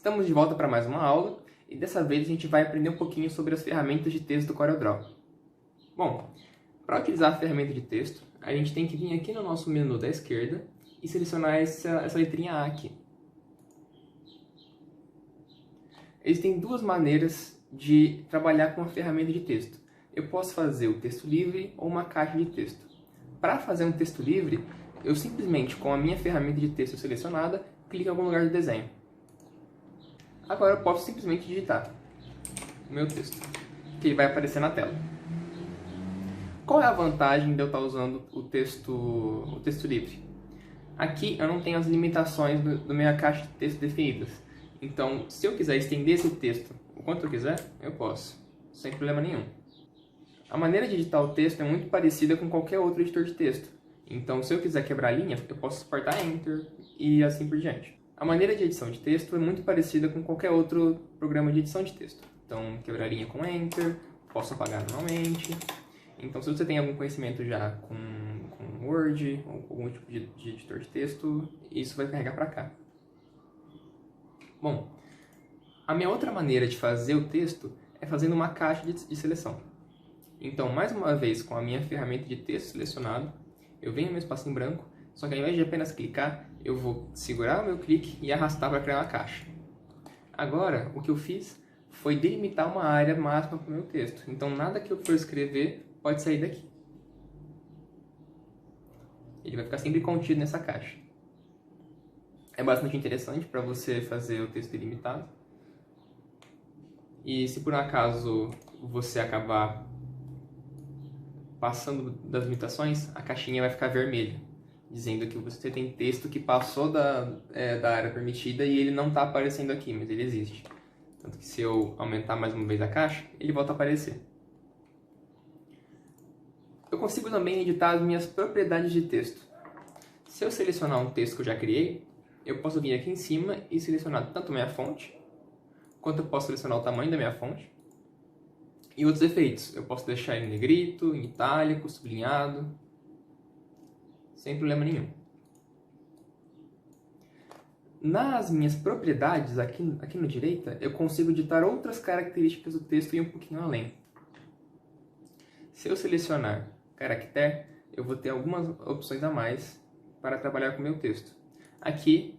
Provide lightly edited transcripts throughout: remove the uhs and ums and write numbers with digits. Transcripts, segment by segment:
Estamos de volta para mais uma aula e dessa vez a gente vai aprender um pouquinho sobre as ferramentas de texto do CorelDRAW. Bom, para utilizar a ferramenta de texto, a gente tem que vir aqui no nosso menu da esquerda e selecionar essa letrinha A aqui. Existem duas maneiras de trabalhar com a ferramenta de texto. Eu posso fazer o texto livre ou uma caixa de texto. Para fazer um texto livre, eu simplesmente, com a minha ferramenta de texto selecionada, clico em algum lugar do desenho. Agora eu posso simplesmente digitar o meu texto, que ele vai aparecer na tela. Qual é a vantagem de eu estar usando o texto livre? Aqui eu não tenho as limitações da minha caixa de texto definidas. Então, se eu quiser estender esse texto o quanto eu quiser, eu posso, sem problema nenhum. A maneira de editar o texto é muito parecida com qualquer outro editor de texto. Então, se eu quiser quebrar a linha, eu posso apertar Enter e assim por diante. A maneira de edição de texto é muito parecida com qualquer outro programa de edição de texto. Então, quebrar a linha com Enter, posso apagar normalmente. Então, se você tem algum conhecimento já com Word ou algum tipo de editor de texto, isso vai carregar para cá. Bom, a minha outra maneira de fazer o texto é fazendo uma caixa de seleção. Então, mais uma vez, com a minha ferramenta de texto selecionado, eu venho no meu espaço em branco, só que ao invés de apenas clicar, eu vou segurar o meu clique e arrastar para criar uma caixa. Agora, o que eu fiz foi delimitar uma área máxima para o meu texto. Então, nada que eu for escrever pode sair daqui. Ele vai ficar sempre contido nessa caixa. É bastante interessante para você fazer o texto ilimitado. E se por um acaso você acabar passando das limitações, a caixinha vai ficar vermelha, dizendo que você tem texto que passou da área permitida e ele não está aparecendo aqui, mas ele existe. Tanto que se eu aumentar mais uma vez a caixa, ele volta a aparecer. Eu consigo também editar as minhas propriedades de texto. Se eu selecionar um texto que eu já criei, eu posso vir aqui em cima e selecionar tanto a minha fonte, quanto eu posso selecionar o tamanho da minha fonte, e outros efeitos. Eu posso deixar ele em negrito, em itálico, sublinhado, sem problema nenhum. Nas minhas propriedades, aqui na direita, eu consigo editar outras características do texto e ir um pouquinho além. Se eu selecionar caractere, eu vou ter algumas opções a mais para trabalhar com o meu texto. Aqui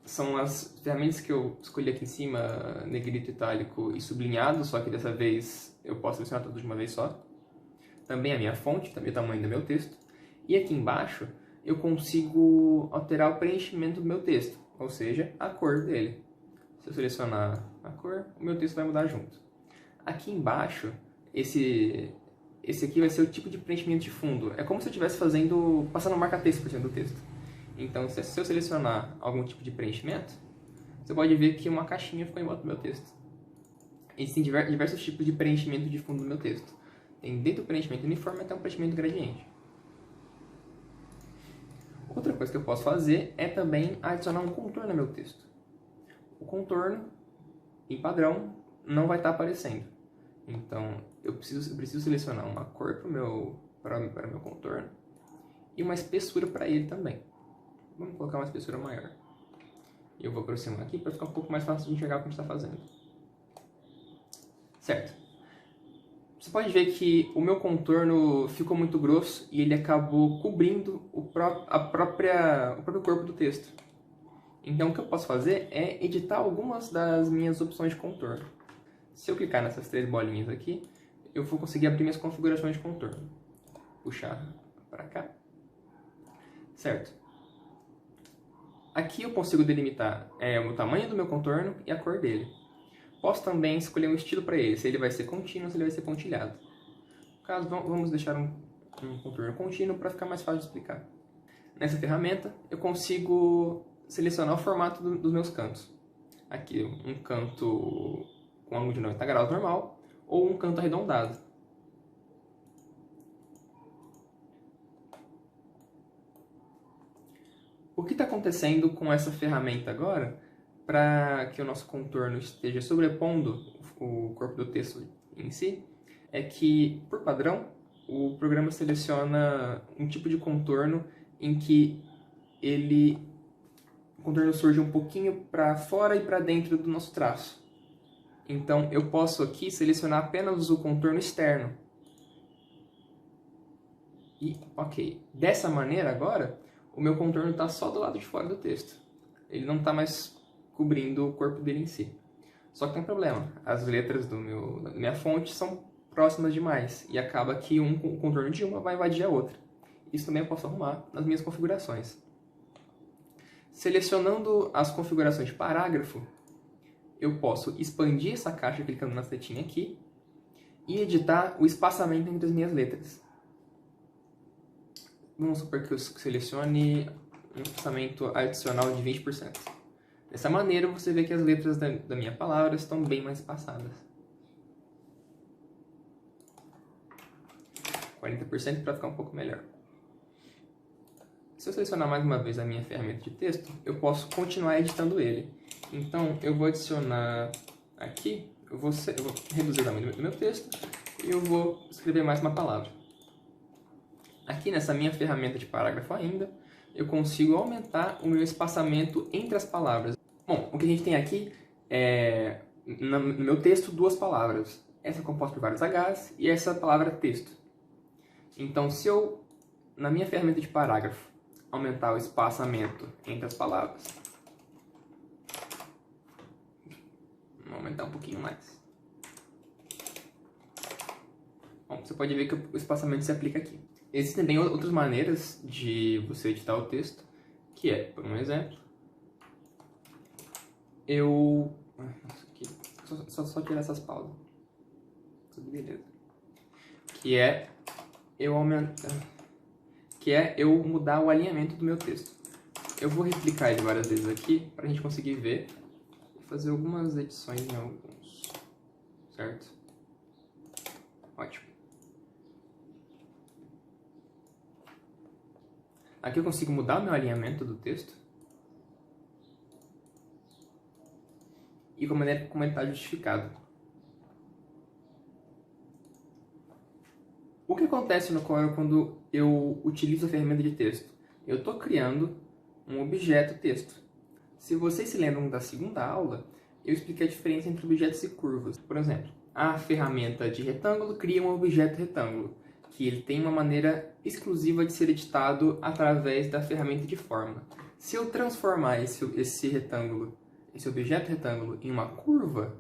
são as ferramentas que eu escolhi aqui em cima, negrito, itálico e sublinhado, só que dessa vez eu posso selecionar tudo de uma vez só. Também a minha fonte, também o tamanho do meu texto. E aqui embaixo eu consigo alterar o preenchimento do meu texto, ou seja, a cor dele. Se eu selecionar a cor, o meu texto vai mudar junto. Aqui embaixo, esse aqui vai ser o tipo de preenchimento de fundo. É como se eu estivesse passando um marca-texto por cima do texto. Então, se eu selecionar algum tipo de preenchimento, você pode ver que uma caixinha ficou em volta do meu texto. Existem diversos tipos de preenchimento de fundo do meu texto. Tem desde o preenchimento uniforme até o preenchimento gradiente. Outra coisa que eu posso fazer é também adicionar um contorno ao meu texto. O contorno, em padrão, não vai estar aparecendo. Então, eu preciso selecionar uma cor para o meu contorno e uma espessura para ele também. Vamos colocar uma espessura maior. E eu vou aproximar aqui para ficar um pouco mais fácil de enxergar o que a gente está fazendo. Certo. Você pode ver que o meu contorno ficou muito grosso e ele acabou cobrindo o próprio corpo do texto. Então, o que eu posso fazer é editar algumas das minhas opções de contorno. Se eu clicar nessas três bolinhas aqui, eu vou conseguir abrir minhas configurações de contorno. Puxar para cá. Certo. Aqui eu consigo delimitar o tamanho do meu contorno e a cor dele. Posso também escolher um estilo para ele, se ele vai ser contínuo ou se ele vai ser pontilhado. No caso, vamos deixar um contorno contínuo para ficar mais fácil de explicar. Nessa ferramenta, eu consigo selecionar o formato dos meus cantos. Aqui, um canto com ângulo de 90 graus normal ou um canto arredondado. O que está acontecendo com essa ferramenta agora, para que o nosso contorno esteja sobrepondo o corpo do texto em si, é que, por padrão, o programa seleciona um tipo de contorno em que contorno surge um pouquinho para fora e para dentro do nosso traço. Então, eu posso aqui selecionar apenas o contorno externo. E, ok. Dessa maneira, agora, o meu contorno está só do lado de fora do texto. Ele não está mais cobrindo o corpo dele em si. Só que tem um problema. As letras da minha fonte são próximas demais. E acaba que o contorno de uma vai invadir a outra. Isso também eu posso arrumar nas minhas configurações. Selecionando as configurações de parágrafo, eu posso expandir essa caixa clicando na setinha aqui e editar o espaçamento entre as minhas letras. Vamos supor que eu selecione um espaçamento adicional de 20%. Dessa maneira, você vê que as letras da minha palavra estão bem mais espaçadas. 40% para ficar um pouco melhor. Se eu selecionar mais uma vez a minha ferramenta de texto, eu posso continuar editando ele. Então, eu vou adicionar aqui, eu vou reduzir o tamanho do meu texto e eu vou escrever mais uma palavra. Aqui nessa minha ferramenta de parágrafo ainda, eu consigo aumentar o meu espaçamento entre as palavras. Bom, o que a gente tem aqui é, no meu texto, duas palavras. Essa é composta por vários Hs e essa palavra texto. Então, se eu, na minha ferramenta de parágrafo, aumentar o espaçamento entre as palavras, vou aumentar um pouquinho mais. Bom, você pode ver que o espaçamento se aplica aqui. Existem também outras maneiras de você editar o texto, que é, por um exemplo, só tirar essas pausas. Tudo beleza. Que é eu mudar o alinhamento do meu texto. Eu vou replicar ele várias vezes aqui para a gente conseguir ver e fazer algumas edições em alguns, certo? Ótimo. Aqui eu consigo mudar o meu alinhamento do texto e como ele está justificado. O que acontece no Corel quando eu utilizo a ferramenta de texto? Eu estou criando um objeto texto. Se vocês se lembram da segunda aula, eu expliquei a diferença entre objetos e curvas. Por exemplo, a ferramenta de retângulo cria um objeto retângulo, que ele tem uma maneira exclusiva de ser editado através da ferramenta de forma. Se eu transformar esse objeto retângulo em uma curva,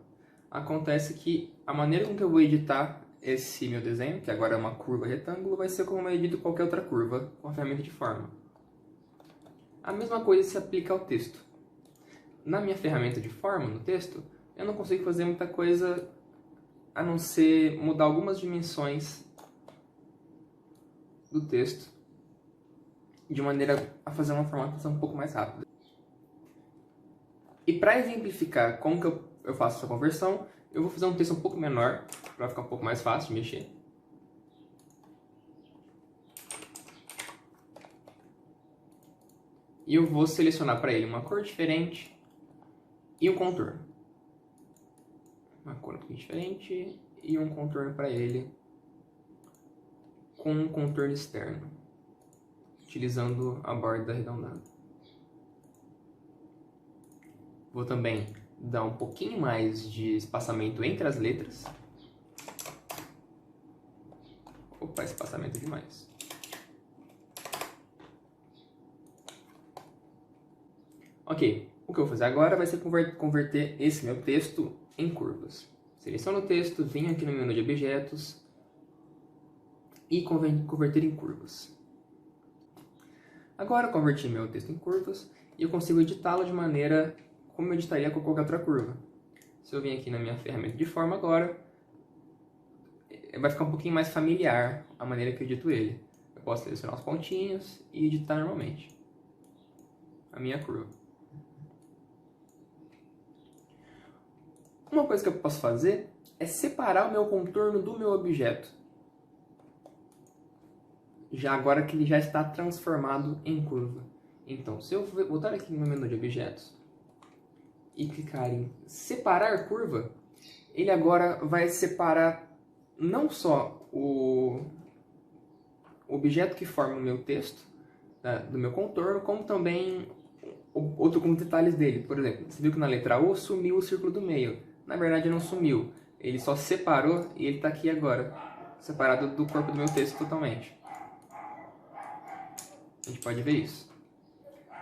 acontece que a maneira com que eu vou editar esse meu desenho, que agora é uma curva retângulo, vai ser como eu edito qualquer outra curva com a ferramenta de forma. A mesma coisa se aplica ao texto. Na minha ferramenta de forma, no texto, eu não consigo fazer muita coisa a não ser mudar algumas dimensões do texto de maneira a fazer uma formatação um pouco mais rápida. E para exemplificar como que eu faço essa conversão, eu vou fazer um texto um pouco menor, para ficar um pouco mais fácil de mexer. E eu vou selecionar para ele uma cor diferente e um contorno. Uma cor um pouquinho diferente e um contorno para ele com um contorno externo, utilizando a borda arredondada. Vou também dar um pouquinho mais de espaçamento entre as letras. Opa, espaçamento demais. Ok, o que eu vou fazer agora vai ser converter esse meu texto em curvas. Seleciono o texto, venho aqui no menu de objetos e converter em curvas. Agora eu converti meu texto em curvas e eu consigo editá-lo de maneira como eu editaria com qualquer outra curva. Se eu vir aqui na minha ferramenta de forma agora, vai ficar um pouquinho mais familiar a maneira que eu edito ele. Eu posso selecionar os pontinhos e editar normalmente a minha curva. Uma coisa que eu posso fazer é separar o meu contorno do meu objeto, já agora que ele já está transformado em curva. Então, se eu voltar aqui no menu de objetos e clicar em separar curva, ele agora vai separar não só o objeto que forma o meu texto, do meu contorno, como também outro com detalhes dele. Por exemplo, você viu que na letra O sumiu o círculo do meio. Na verdade não sumiu, ele só separou e ele está aqui agora, separado do corpo do meu texto totalmente. A gente pode ver isso.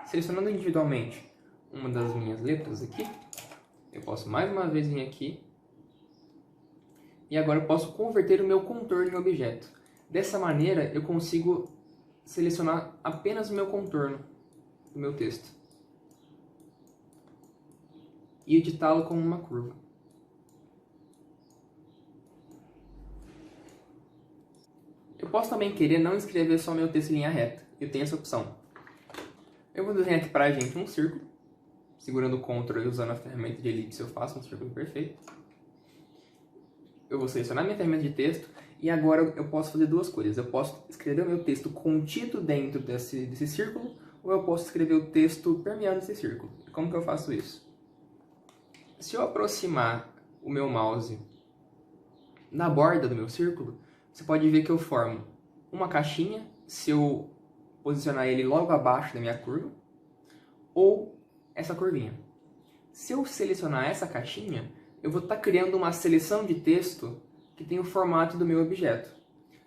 Selecionando individualmente uma das minhas letras aqui, eu posso mais uma vez vir aqui e agora eu posso converter o meu contorno em objeto. Dessa maneira eu consigo selecionar apenas o meu contorno do meu texto e editá-lo como uma curva. Eu posso também querer não escrever só meu texto em linha reta. Eu tenho essa opção. Eu vou desenhar aqui pra gente um círculo. Segurando o Ctrl e usando a ferramenta de elipse eu faço um círculo perfeito. Eu vou selecionar minha ferramenta de texto e agora eu posso fazer duas coisas. Eu posso escrever o meu texto contido dentro desse círculo ou eu posso escrever o texto permeando esse círculo. Como que eu faço isso? Se eu aproximar o meu mouse na borda do meu círculo, você pode ver que eu formo uma caixinha se eu posicionar ele logo abaixo da minha curva, ou essa curvinha. Se eu selecionar essa caixinha, eu vou estar criando uma seleção de texto que tem o formato do meu objeto.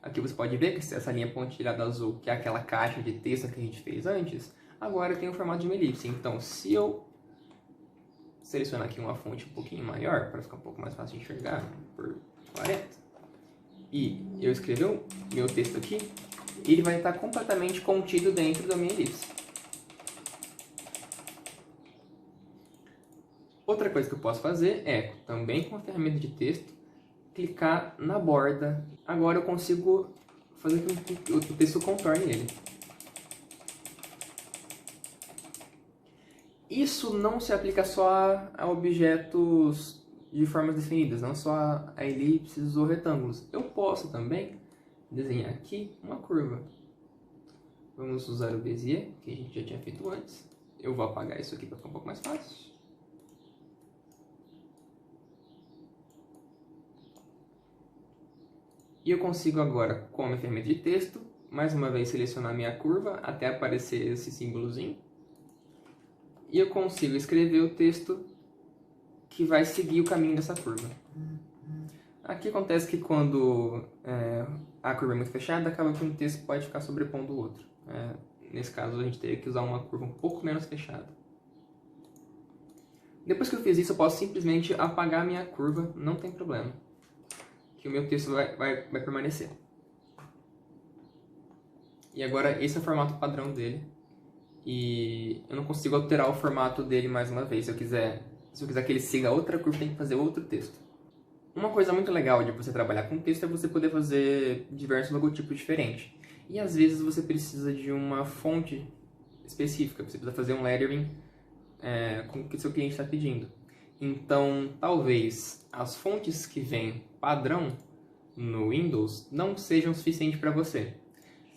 Aqui você pode ver que essa linha pontilhada azul, que é aquela caixa de texto que a gente fez antes, agora tem o formato de uma elipse. Então, se eu selecionar aqui uma fonte um pouquinho maior, para ficar um pouco mais fácil de enxergar, por 40, e eu escrever o meu texto aqui, ele vai estar completamente contido dentro da minha elipse. Outra coisa que eu posso fazer é, também com a ferramenta de texto, clicar na borda. Agora eu consigo fazer com que o texto contorne ele. Isso não se aplica só a objetos de formas definidas, não só a elipses ou retângulos. Eu posso também desenhar aqui uma curva. Vamos usar o Bezier, que a gente já tinha feito antes. Eu vou apagar isso aqui para ficar um pouco mais fácil. E eu consigo agora, com a minha ferramenta de texto, mais uma vez selecionar minha curva até aparecer esse símbolozinho. E eu consigo escrever o texto que vai seguir o caminho dessa curva. Aqui acontece que quando a curva é muito fechada, acaba que um texto pode ficar sobrepondo o outro. Nesse caso, a gente teria que usar uma curva um pouco menos fechada. Depois que eu fiz isso, eu posso simplesmente apagar a minha curva, não tem problema. Que o meu texto vai permanecer. E agora, esse é o formato padrão dele. E eu não consigo alterar o formato dele mais uma vez. Se eu quiser que ele siga outra curva, tem que fazer outro texto. Uma coisa muito legal de você trabalhar com texto é você poder fazer diversos logotipos diferentes. E às vezes você precisa de uma fonte específica, você precisa fazer um lettering com o que o seu cliente está pedindo. Então, talvez as fontes que vêm padrão no Windows não sejam suficientes para você.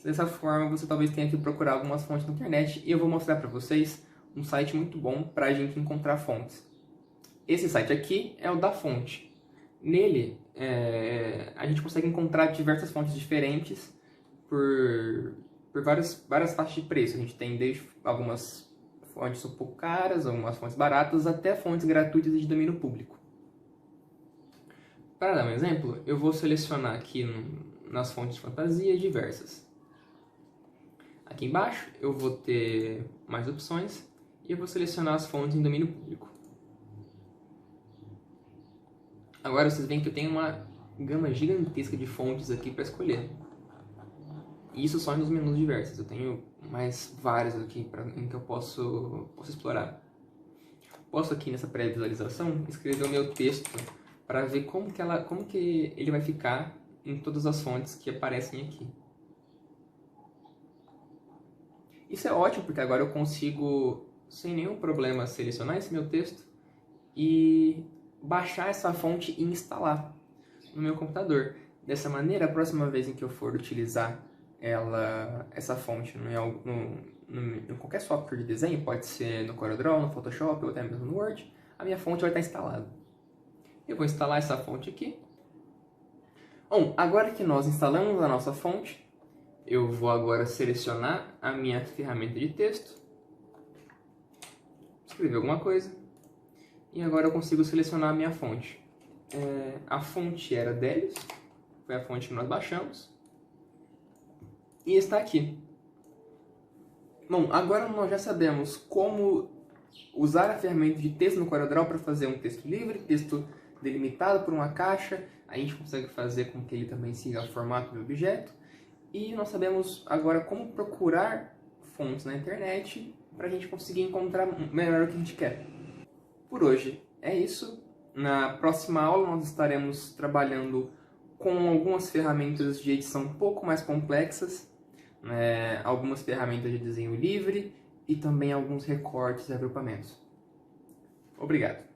Dessa forma, você talvez tenha que procurar algumas fontes na internet e eu vou mostrar para vocês um site muito bom para a gente encontrar fontes. Esse site aqui é o da fonte. Nele, a gente consegue encontrar diversas fontes diferentes por várias faixas de preço. A gente tem desde algumas fontes um pouco caras, algumas fontes baratas, até fontes gratuitas de domínio público. Para dar um exemplo, eu vou selecionar aqui nas fontes de fantasia diversas. Aqui embaixo eu vou ter mais opções e eu vou selecionar as fontes em domínio público. Agora vocês veem que eu tenho uma gama gigantesca de fontes aqui para escolher. E isso só nos menus diversos. Eu tenho mais vários aqui em que eu posso explorar. Posso aqui nessa pré-visualização escrever o meu texto para ver como que ele vai ficar em todas as fontes que aparecem aqui. Isso é ótimo porque agora eu consigo, sem nenhum problema, selecionar esse meu texto e baixar essa fonte e instalar no meu computador. Dessa maneira, a próxima vez em que eu for utilizar essa fonte em qualquer software de desenho, pode ser no CorelDRAW, no Photoshop ou até mesmo no Word, a minha fonte vai estar instalada. Eu vou instalar essa fonte aqui. Bom, agora que nós instalamos a nossa fonte, eu vou agora selecionar a minha ferramenta de texto escrever alguma coisa. E agora eu consigo selecionar a minha fonte. A fonte era Delius, foi a fonte que nós baixamos. E está aqui. Bom, agora nós já sabemos como usar a ferramenta de texto no CorelDRAW para fazer um texto livre, texto delimitado por uma caixa. A gente consegue fazer com que ele também siga o formato do objeto. E nós sabemos agora como procurar fontes na internet para a gente conseguir encontrar melhor o que a gente quer. Por hoje é isso. Na próxima aula nós estaremos trabalhando com algumas ferramentas de edição um pouco mais complexas, algumas ferramentas de desenho livre e também alguns recortes e agrupamentos. Obrigado!